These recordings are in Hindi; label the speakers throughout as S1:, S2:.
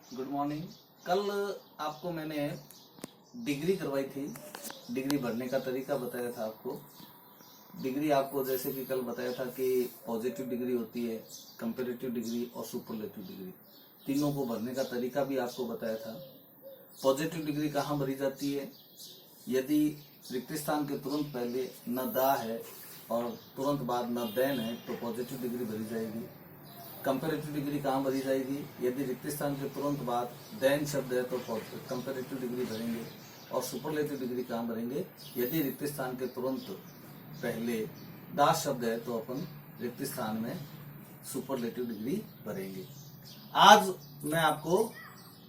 S1: Good morning. कल आपको मैंने डिग्री करवाई थी, डिग्री भरने का तरीका बताया था आपको। डिग्री आपको जैसे कि कल बताया था कि पॉजिटिव डिग्री होती है, कंपैरेटिव डिग्री और सुपरलेटिव डिग्री, तीनों को भरने का तरीका भी आपको बताया था। पॉजिटिव डिग्री कहाँ भरी जाती है? यदि रिक्त स्थान के तुरंत पहले न दा है और तुरंत बाद न देन है तो पॉजिटिव डिग्री भरी जाएगी। कंपैरेटिव डिग्री कहाँ भरी जाएगी? यदि रिक्त स्थान के तुरंत बाद देन शब्द है तो कंपैरेटिव डिग्री भरेंगे। और सुपरलेटिव डिग्री कहाँ भरेंगे? यदि रिक्त स्थान के तुरंत पहले दास शब्द है तो अपन रिक्त स्थान में सुपरलेटिव डिग्री भरेंगे। आज मैं आपको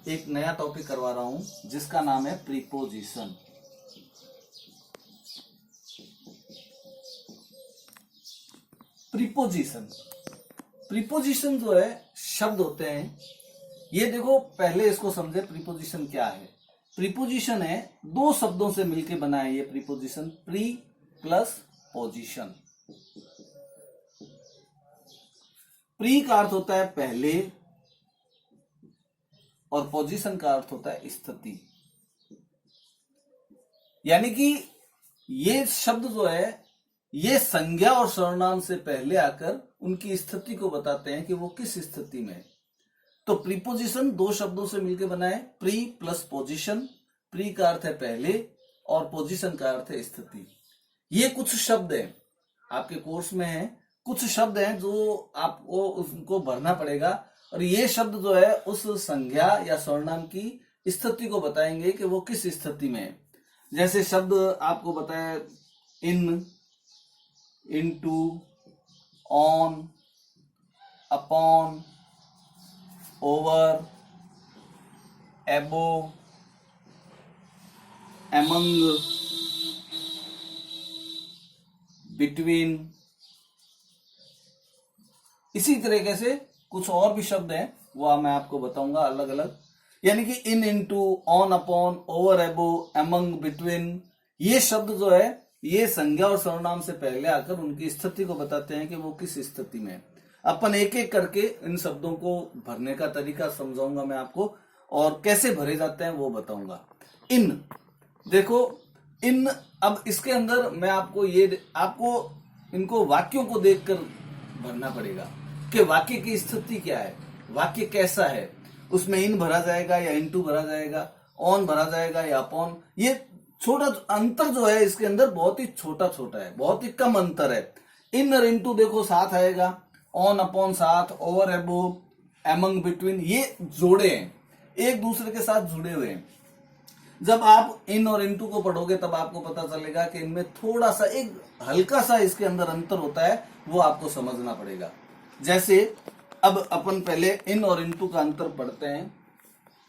S1: एक नया टॉपिक करवा रहा हूं जिसका नाम है प्रीपोजिशन। प्रीपोजिशन प्रीपोजिशन जो है शब्द होते हैं। ये देखो, पहले इसको समझे प्रीपोजिशन क्या है। प्रीपोजिशन है दो शब्दों से मिलकर बना है ये preposition, pre plus position. Pre का अर्थ होता है पहले और पोजीशन का अर्थ होता है स्थिति। यानी कि ये शब्द जो है ये संज्ञा और सर्वनाम से पहले आकर उनकी स्थिति को बताते हैं कि वो किस स्थिति में है। तो प्रीपोजिशन दो शब्दों से मिलकर बना है, प्री प्लस पोजीशन। प्री का अर्थ है पहले और पोजीशन का अर्थ है स्थिति। ये कुछ शब्द हैं आपके कोर्स में है, कुछ शब्द हैं जो आपको उनको भरना पड़ेगा और ये शब्द जो है उस संज्ञा या सर्वनाम की स्थिति को बताएंगे कि वो किस स्थिति में है। जैसे शब्द आपको बताया इन, इनटू, ऑन, अपॉन, ओवर, एबो, एमंग, बिटवीन। इसी तरीके से कुछ और भी शब्द हैं, वो मैं आपको बताऊंगा अलग अलग। यानी कि इन, इनटू, ऑन, अपॉन, ओवर, एबो, एमंग, बिटवीन, ये शब्द जो है ये संज्ञा और सर्वनाम से पहले आकर उनकी स्थिति को बताते हैं कि वो किस स्थिति में है। अपन एक एक करके इन शब्दों को भरने का तरीका समझाऊंगा मैं आपको और कैसे भरे जाते हैं वो बताऊंगा। इन, देखो इन, अब इसके अंदर मैं आपको इनको वाक्यों को देखकर भरना पड़ेगा कि वाक्य की स्थिति क्या है, वाक्य कैसा है। उसमें इन भरा जाएगा या इनटू भरा जाएगा, ऑन भरा जाएगा या अपॉन। ये छोटा अंतर जो है इसके अंदर बहुत ही छोटा छोटा है, बहुत ही कम अंतर है। इन और इनटू देखो साथ आएगा, ऑन अपॉन साथ, ओवर एबो, एमंग, बिटवीन, ये जोड़े हैं, एक दूसरे के साथ जुड़े हुए हैं। जब आप इन और इनटू को पढ़ोगे तब आपको पता चलेगा कि इनमें थोड़ा सा एक हल्का सा इसके अंदर अंतर होता है, वो आपको समझना पड़ेगा। जैसे अब अपन पहले इन और इनटू का अंतर पढ़ते हैं।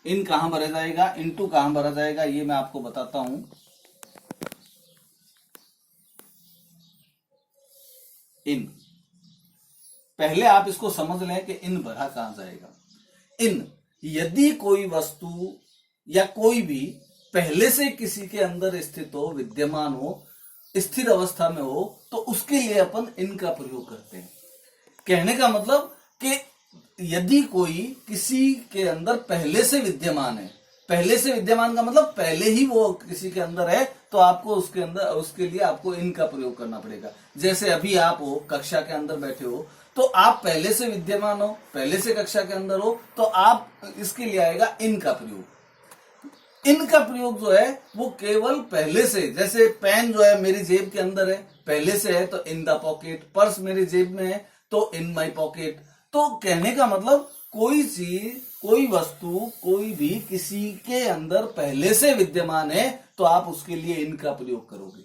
S1: इन कहां भरा जाएगा, इनटू कहां भरा जाएगा, ये मैं आपको बताता हूं। इन, पहले आप इसको समझ लें कि इन भरा कहां जाएगा। इन, यदि कोई वस्तु या कोई भी पहले से किसी के अंदर स्थित हो, विद्यमान हो, स्थिर अवस्था में हो, तो उसके लिए अपन इन का प्रयोग करते हैं। कहने का मतलब कि यदि कोई किसी के अंदर पहले से विद्यमान है, पहले से विद्यमान का मतलब पहले ही वो किसी के अंदर है, तो आपको उसके लिए आपको इन का प्रयोग करना पड़ेगा। जैसे अभी आप हो, कक्षा के अंदर बैठे हो, तो आप पहले से विद्यमान हो, पहले से कक्षा के अंदर हो, तो आप इसके लिए आएगा इन का प्रयोग। इन का प्रयोग जो है वो केवल पहले से, जैसे पेन जो है मेरी जेब के अंदर है, पहले से है तो इन द पॉकेट, पर्स मेरी जेब में है तो इन माई पॉकेट। तो कहने का मतलब कोई चीज, कोई वस्तु, कोई भी किसी के अंदर पहले से विद्यमान है तो आप उसके लिए इन का प्रयोग करोगे।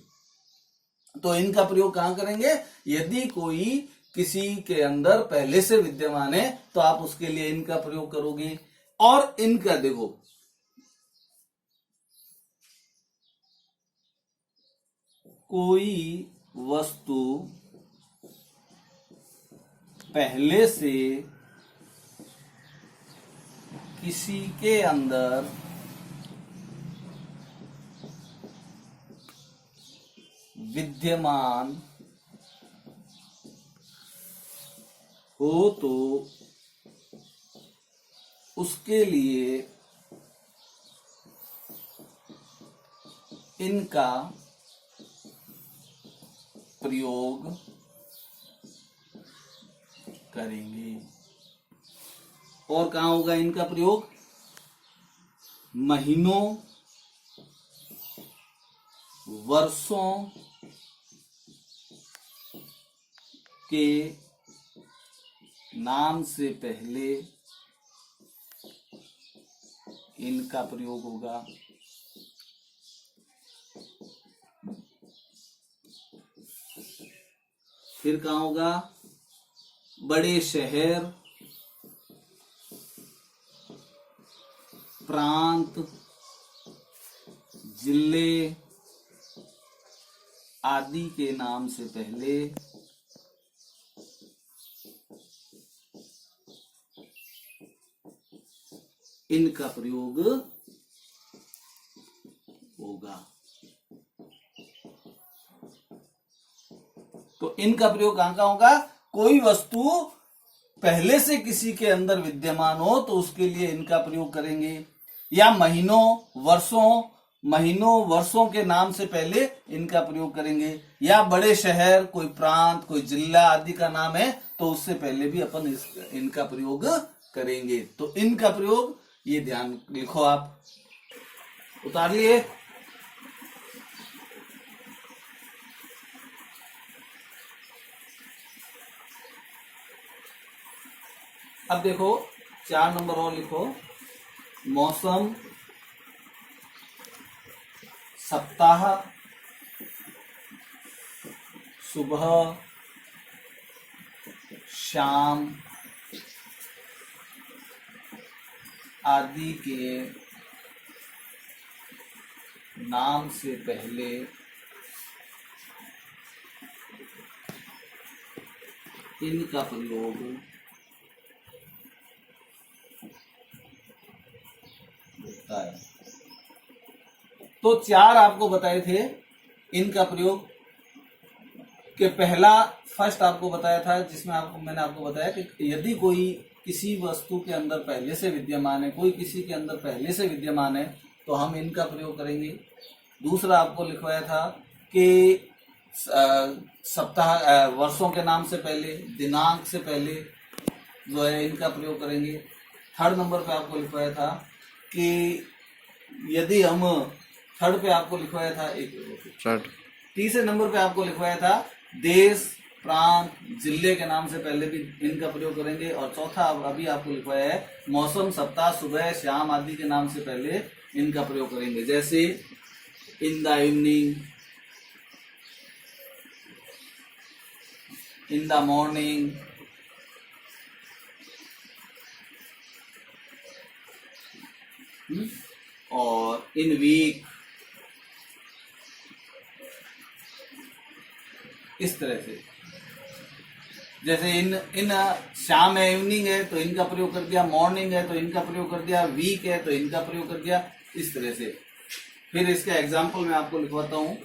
S1: तो इन का प्रयोग कहां करेंगे? यदि कोई किसी के अंदर पहले से विद्यमान है तो आप उसके लिए इन का प्रयोग करोगे। और इनका देखो, कोई वस्तु पहले से किसी के अंदर विद्यमान हो तो उसके लिए इनका प्रयोग करेंगे। और कहां होगा इनका प्रयोग? महीनों, वर्षों के नाम से पहले इनका प्रयोग होगा। फिर कहां होगा? बड़े शहर, प्रांत, जिले आदि के नाम से पहले इनका प्रयोग होगा। तो इनका प्रयोग कहां का होगा? कोई वस्तु पहले से किसी के अंदर विद्यमान हो तो उसके लिए इनका प्रयोग करेंगे, या महीनों वर्षों के नाम से पहले इनका प्रयोग करेंगे, या बड़े शहर, कोई प्रांत, कोई जिला आदि का नाम है तो उससे पहले भी अपन इनका प्रयोग करेंगे। तो इनका प्रयोग ये ध्यान लिखो, आप उतार लिए। अब देखो 4 नंबर और लिखो। मौसम, सप्ताह, सुबह, शाम आदि के नाम से पहले इनका प्रयोग होता है। तो 4 आपको बताए थे इनका प्रयोग के फर्स्ट आपको बताया था, जिसमें मैंने आपको बताया कि यदि कोई किसी वस्तु के अंदर पहले से विद्यमान है, कोई किसी के अंदर पहले से विद्यमान है तो हम इनका प्रयोग करेंगे। दूसरा आपको लिखवाया था कि सप्ताह, वर्षों के नाम से पहले, दिनांक से पहले जो है इनका प्रयोग करेंगे। 3rd नंबर पे आपको लिखवाया था कि यदि हम 3rd पे आपको लिखवाया था, तीसरे नंबर पे आपको लिखवाया था देश, प्रांत, जिले के नाम से पहले भी इनका प्रयोग करेंगे। और चौथा अभी आपको लिखवाया है मौसम, सप्ताह, सुबह, शाम आदि के नाम से पहले इनका प्रयोग करेंगे। जैसे in the evening, in the morning, और इन वीक, इस तरह से। जैसे इन शाम है, इवनिंग है तो इनका प्रयोग कर दिया, मॉर्निंग है तो इनका प्रयोग कर दिया, वीक है तो इनका प्रयोग कर दिया, इस तरह से। फिर इसका एग्जाम्पल मैं आपको लिखवाता हूं।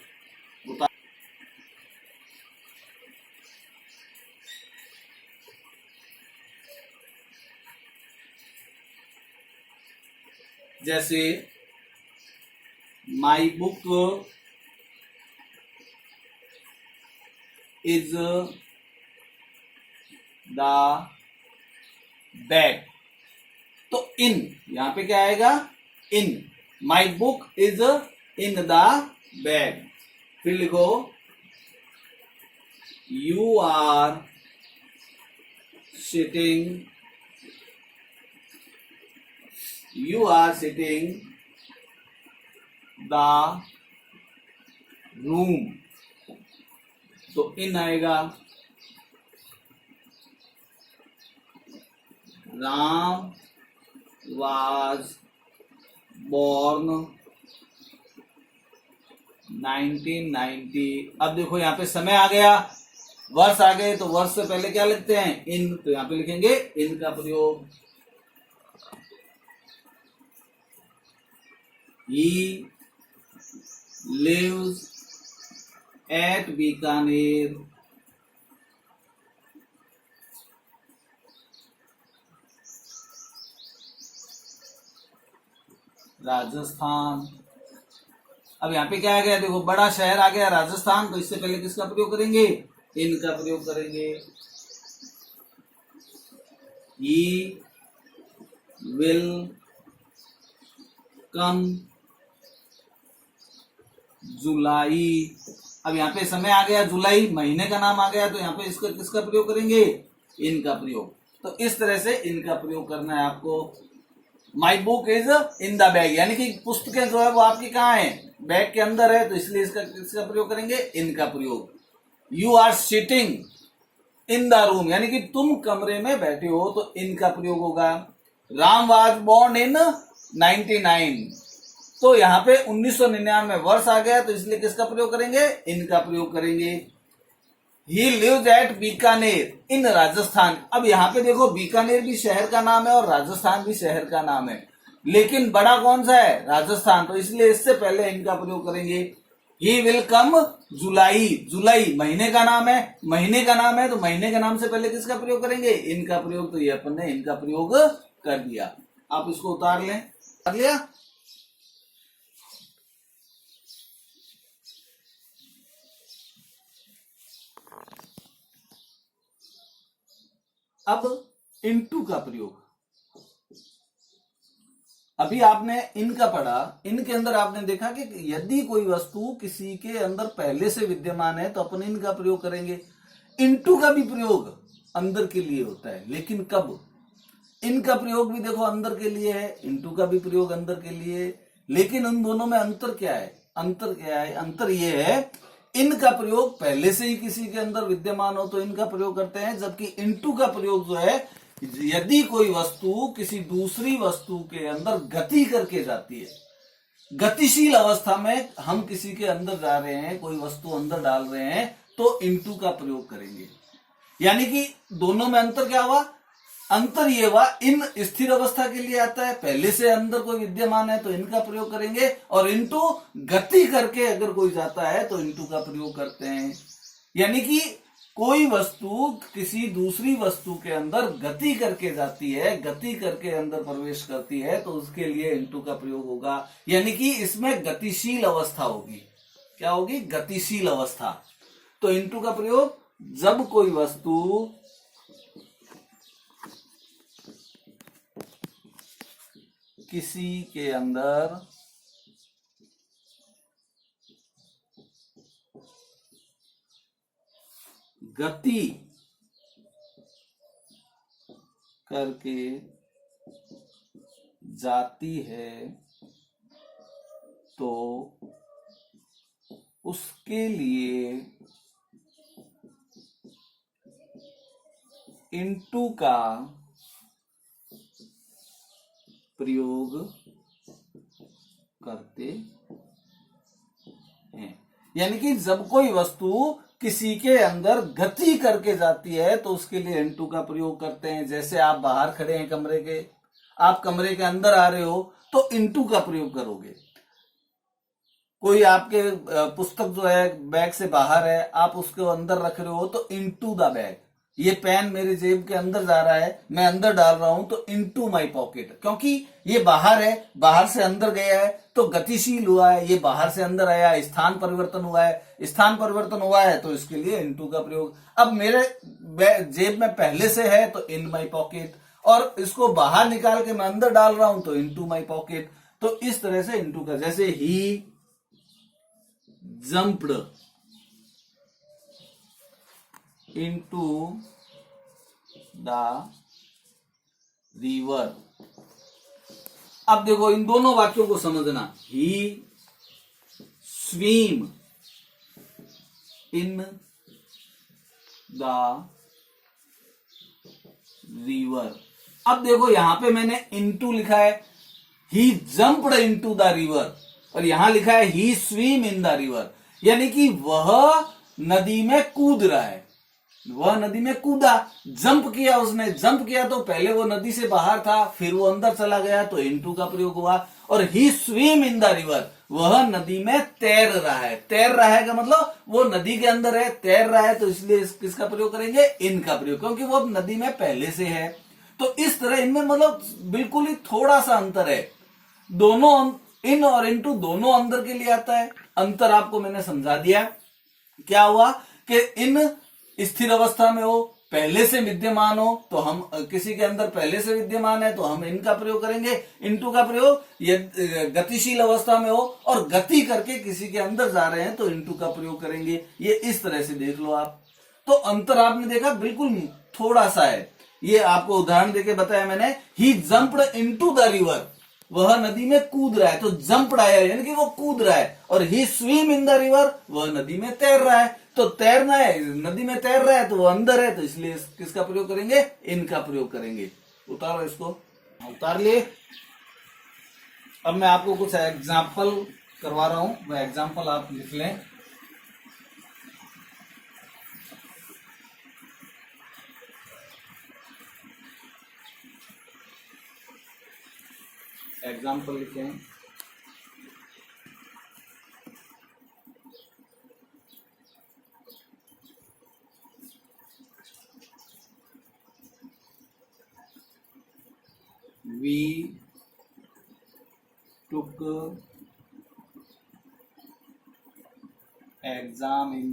S1: जैसे my book is the bag, तो इन यहां पे क्या आएगा? In. My book is in the bag. फिर लिखो you are sitting the room, तो इन आएगा। Ram was born 1990। अब देखो यहाँ पे समय आ गया, वर्ष आ गए, तो वर्ष से पहले क्या लिखते हैं? इन। तो यहाँ पे लिखेंगे इन का प्रयोग। He lives at Bikaner, Rajasthan. अब यहाँ पे क्या आ गया, देखो बड़ा शहर आ गया राजस्थान, तो इससे पहले किसका प्रयोग करेंगे, इन का प्रयोग करेंगे। ही विल कम जुलाई। अब यहाँ पे समय आ गया जुलाई, महीने का नाम आ गया, तो यहाँ पे इसका किसका प्रयोग करेंगे, इन का प्रयोग। तो इस तरह से इनका प्रयोग करना है आपको। माई book is in the bag, यानी कि पुस्तकें जो है वो आपकी कहाँ है, बैग के अंदर है, तो इसलिए इसका प्रयोग करेंगे, इनका प्रयोग। You are sitting in the room, यानी कि तुम कमरे में बैठे हो, तो इनका प्रयोग होगा। राम वाज बोर्न इन 99, तो यहाँ पे 1999 वर्ष आ गया, तो इसलिए किसका प्रयोग करेंगे, इनका प्रयोग करेंगे। ही लिव्स एट बीकानेर इन राजस्थान। अब यहाँ पे देखो बीकानेर भी शहर का नाम है और राजस्थान भी शहर का नाम है, लेकिन बड़ा कौन सा है, राजस्थान, तो इसलिए इससे पहले इनका प्रयोग करेंगे। ही विल कम जुलाई, जुलाई महीने का नाम है, महीने का नाम है, तो महीने का नाम से पहले किसका प्रयोग करेंगे, इनका प्रयोग। तो ये अपन ने इनका प्रयोग कर दिया। आप इसको उतार लें, कर लिया। अब इनटू का प्रयोग, अभी आपने इनका पढ़ा, इनके अंदर आपने देखा कि यदि कोई वस्तु किसी के अंदर पहले से विद्यमान है तो अपन इनका प्रयोग करेंगे। इनटू का भी प्रयोग अंदर के लिए होता है, लेकिन कब, इनका प्रयोग भी देखो अंदर के लिए है, इनटू का भी प्रयोग अंदर के लिए है, लेकिन उन दोनों में अंतर क्या है, अंतर क्या है, अंतर यह है इनका प्रयोग पहले से ही किसी के अंदर विद्यमान हो तो इनका प्रयोग करते हैं, जबकि इनटू का प्रयोग जो है यदि कोई वस्तु किसी दूसरी वस्तु के अंदर गति करके जाती है, गतिशील अवस्था में हम किसी के अंदर जा रहे हैं, कोई वस्तु अंदर डाल रहे हैं, तो इनटू का प्रयोग करेंगे। यानी कि दोनों में अंतर क्या हुआ, अंतर ये हुआ इन स्थिर अवस्था के लिए आता है, पहले से अंदर कोई विद्यमान है तो इनका प्रयोग करेंगे, और इनटू गति करके अगर कोई जाता है तो इनटू का प्रयोग करते हैं। यानी कि कोई वस्तु किसी दूसरी वस्तु के अंदर गति करके जाती है, गति करके अंदर प्रवेश करती है, तो उसके लिए इनटू का प्रयोग होगा। यानी कि इसमें गतिशील अवस्था होगी, क्या होगी, गतिशील अवस्था। तो इनटू का प्रयोग जब कोई वस्तु किसी के अंदर गति करके जाती है तो उसके लिए इनटू का प्रयोग करते हैं। यानी कि जब कोई वस्तु किसी के अंदर गति करके जाती है तो उसके लिए इनटू का प्रयोग करते हैं। जैसे आप बाहर खड़े हैं कमरे के, आप कमरे के अंदर आ रहे हो तो इनटू का प्रयोग करोगे। कोई आपके पुस्तक जो है बैग से बाहर है, आप उसको अंदर रख रहे हो तो इनटू द बैग। ये पेन मेरे जेब के अंदर जा रहा है, मैं अंदर डाल रहा हूं तो इनटू माय पॉकेट, क्योंकि ये बाहर है, बाहर से अंदर गया है तो गतिशील हुआ है, ये बाहर से अंदर आया, स्थान परिवर्तन हुआ है, स्थान परिवर्तन हुआ है तो इसके लिए इनटू का प्रयोग। अब मेरे जेब में पहले से है तो इन माय पॉकेट, और इसको बाहर निकाल के मैं अंदर डाल रहा हूं तो इनटू माय पॉकेट। तो इस तरह से इनटू का, जैसे ही जंप्ड into the river। अब देखो इन दोनों वाक्यों को समझना। ही swim in the river। अब देखो यहां पे मैंने into लिखा है, ही jumped into the river, और यहां लिखा है ही swim in the river, यानी कि वह नदी में कूद रहा है, वह नदी में कूदा, जंप किया, उसने जंप किया तो पहले वो नदी से बाहर था, फिर वो अंदर चला गया तो इनटू का प्रयोग हुआ। और ही स्विम इन द रिवर, वह नदी में तैर रहा है। तैर रहा है का मतलब वो नदी के अंदर है, तैर रहा है, तो इसलिए किसका प्रयोग करेंगे, इन का प्रयोग, क्योंकि वो नदी में पहले से है। तो इस तरह इनमें मतलब बिल्कुल ही थोड़ा सा अंतर है। दोनों इन और इनटू दोनों अंदर के लिए आता है। अंतर आपको मैंने समझा दिया। क्या हुआ कि इन स्थिर अवस्था में हो, पहले से विद्यमान हो, तो हम किसी के अंदर पहले से विद्यमान है तो हम इनका प्रयोग करेंगे। इनटू का प्रयोग ये गतिशील अवस्था में हो और गति करके किसी के अंदर जा रहे हैं तो इनटू का प्रयोग करेंगे। ये इस तरह से देख लो आप। तो अंतर आपने देखा बिल्कुल थोड़ा सा है। ये आपको उदाहरण देके बताया मैंने, ही जंप्ड इनटू द रिवर, वह नदी में कूद रहा है, तो जंप्ड आया यानी कि वो कूद रहा है। और ही स्विम इन द रिवर, वह नदी में तैर रहा है। तो तैरना है, नदी में तैर रहा है तो वो अंदर है, तो इसलिए किसका प्रयोग करेंगे? इनका प्रयोग करेंगे। उतारो इसको, उतार लिए। अब मैं आपको कुछ एग्जाम्पल करवा रहा हूं, वह एग्जाम्पल आप लिख लें। एग्जाम्पल लिखें। We took exam in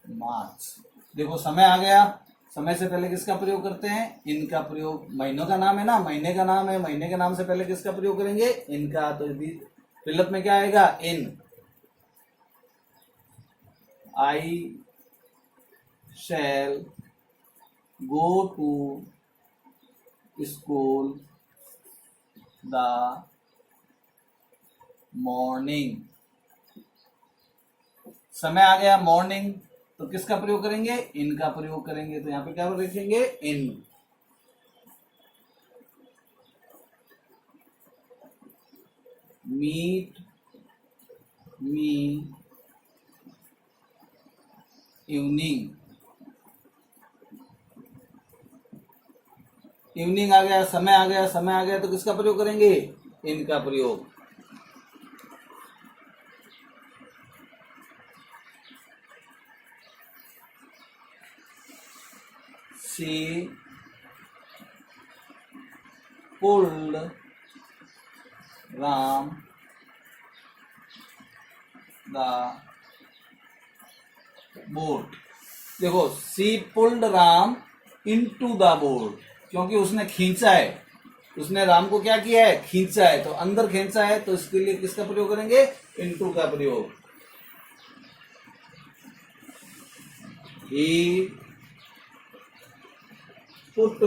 S1: मार्च। देखो समय आ गया, समय से पहले किसका प्रयोग करते हैं? इनका प्रयोग। महीनों का नाम है ना, महीने का नाम है, महीने के नाम से पहले किसका प्रयोग करेंगे? इनका। तो फिलअप में क्या आएगा? इन। आई शैल go to school the morning। समय आ गया मॉर्निंग, तो किसका प्रयोग करेंगे? इनका प्रयोग करेंगे। तो यहां पे क्या लिखेंगे? In. Meet me evening. Evening आ गया, समय आ गया, समय आ गया, तो किसका प्रयोग करेंगे? इनका प्रयोग। She pulled Ram the boat. देखो, she pulled Ram into the boat, क्योंकि उसने खींचा है, उसने राम को क्या किया है? खींचा है, तो अंदर खींचा है, तो इसके लिए किसका प्रयोग करेंगे? इनटू का प्रयोग। He put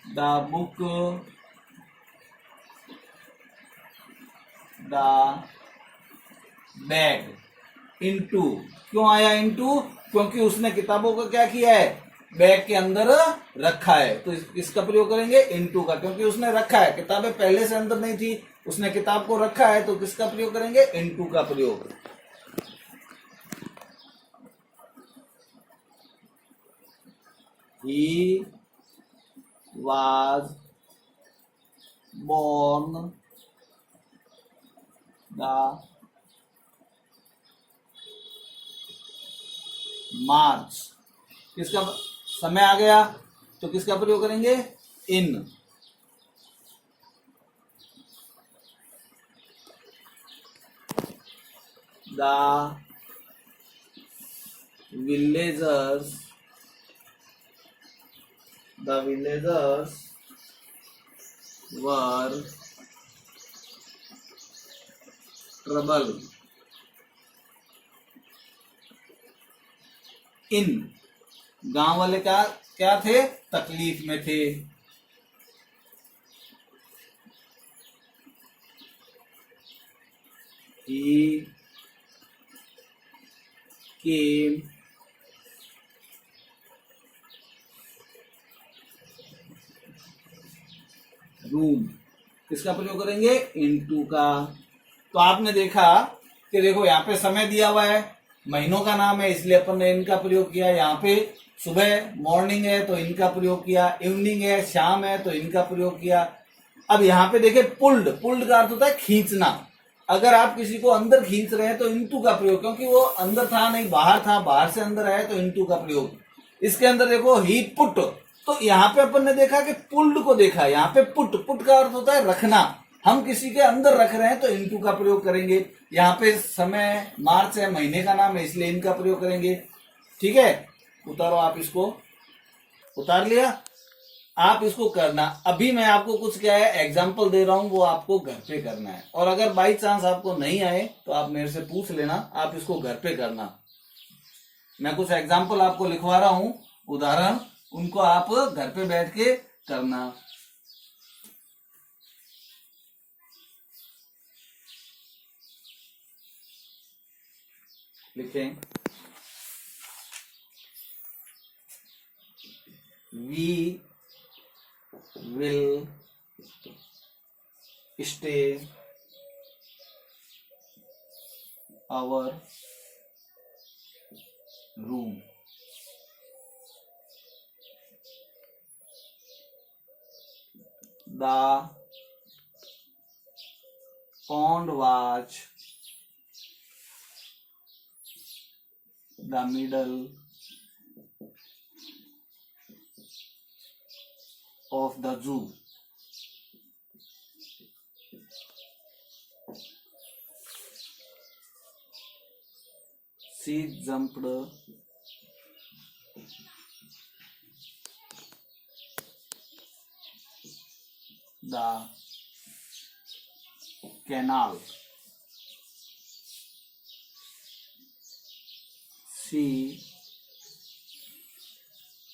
S1: the book the bag into. क्यों आया इनटू? क्योंकि उसने किताबों को क्या किया है? बैग के अंदर रखा है, तो इसका प्रयोग करेंगे? इनटू का, क्योंकि उसने रखा है, किताबें पहले से अंदर नहीं थी, उसने किताब को रखा है, तो किसका प्रयोग करेंगे? इनटू का प्रयोग। He was born the मार्च। किसका समय आ गया, तो किसका प्रयोग करेंगे? In. The villagers were trouble in. गांव वाले क्या थे? तकलीफ में थे। He came room. किसका प्रयोग करेंगे? इनटू का। तो आपने देखा कि देखो यहाँ पे समय दिया हुआ है, महीनों का नाम है, इसलिए अपन ने इनका प्रयोग किया। यहाँ पे सुबह मॉर्निंग है तो इनका प्रयोग किया, इवनिंग है शाम है तो इनका प्रयोग किया। अब यहाँ पे देखे पुल्ड, पुल्ड का अर्थ होता है खींचना। अगर आप किसी को अंदर खींच रहे हैं तो इनटू का प्रयोग, क्योंकि वो अंदर था नहीं बाहर था, बाहर से अंदर आया तो इनटू का प्रयोग। इसके अंदर देखो ही पुट, तो यहां पे अपन ने देखा कि पुल्ड को देखा, यहां पे पुट, पुट का अर्थ होता है रखना, हम किसी के अंदर रख रहे हैं तो इनटू का प्रयोग करेंगे। यहाँ पे समय मार्च है, महीने का नाम है, इसलिए इनका प्रयोग करेंगे। ठीक है, उतारो आप इसको, उतार लिया। आप इसको करना, अभी मैं आपको कुछ क्या है एग्जाम्पल दे रहा हूं, वो आपको घर पे करना है। और अगर बाई चांस आपको नहीं आए तो आप मेरे से पूछ लेना, आप इसको घर पे करना। मैं कुछ एग्जाम्पल आपको लिखवा रहा हूं, उदाहरण, उनको आप घर पे बैठ के करना। लिखें, we will stay our room. The pond was the middle of the zoo. She jumped the canal. She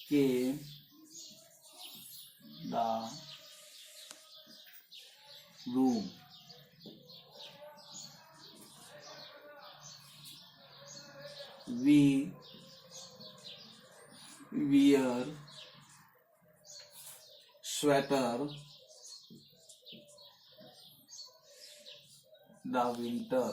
S1: came the room. We wear sweater the winter.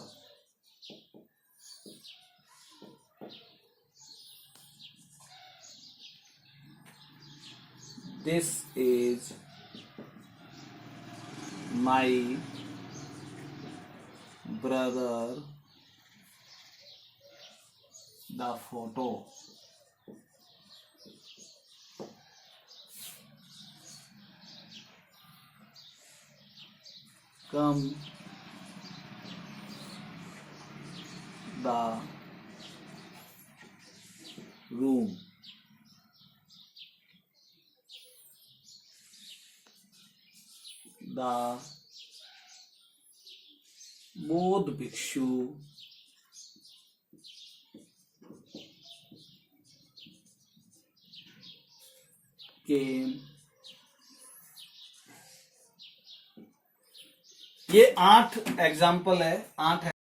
S1: This is my brother. The photo. Come the room. The Bodh Bhikshu came। ये 8 एग्जाम्पल है, 8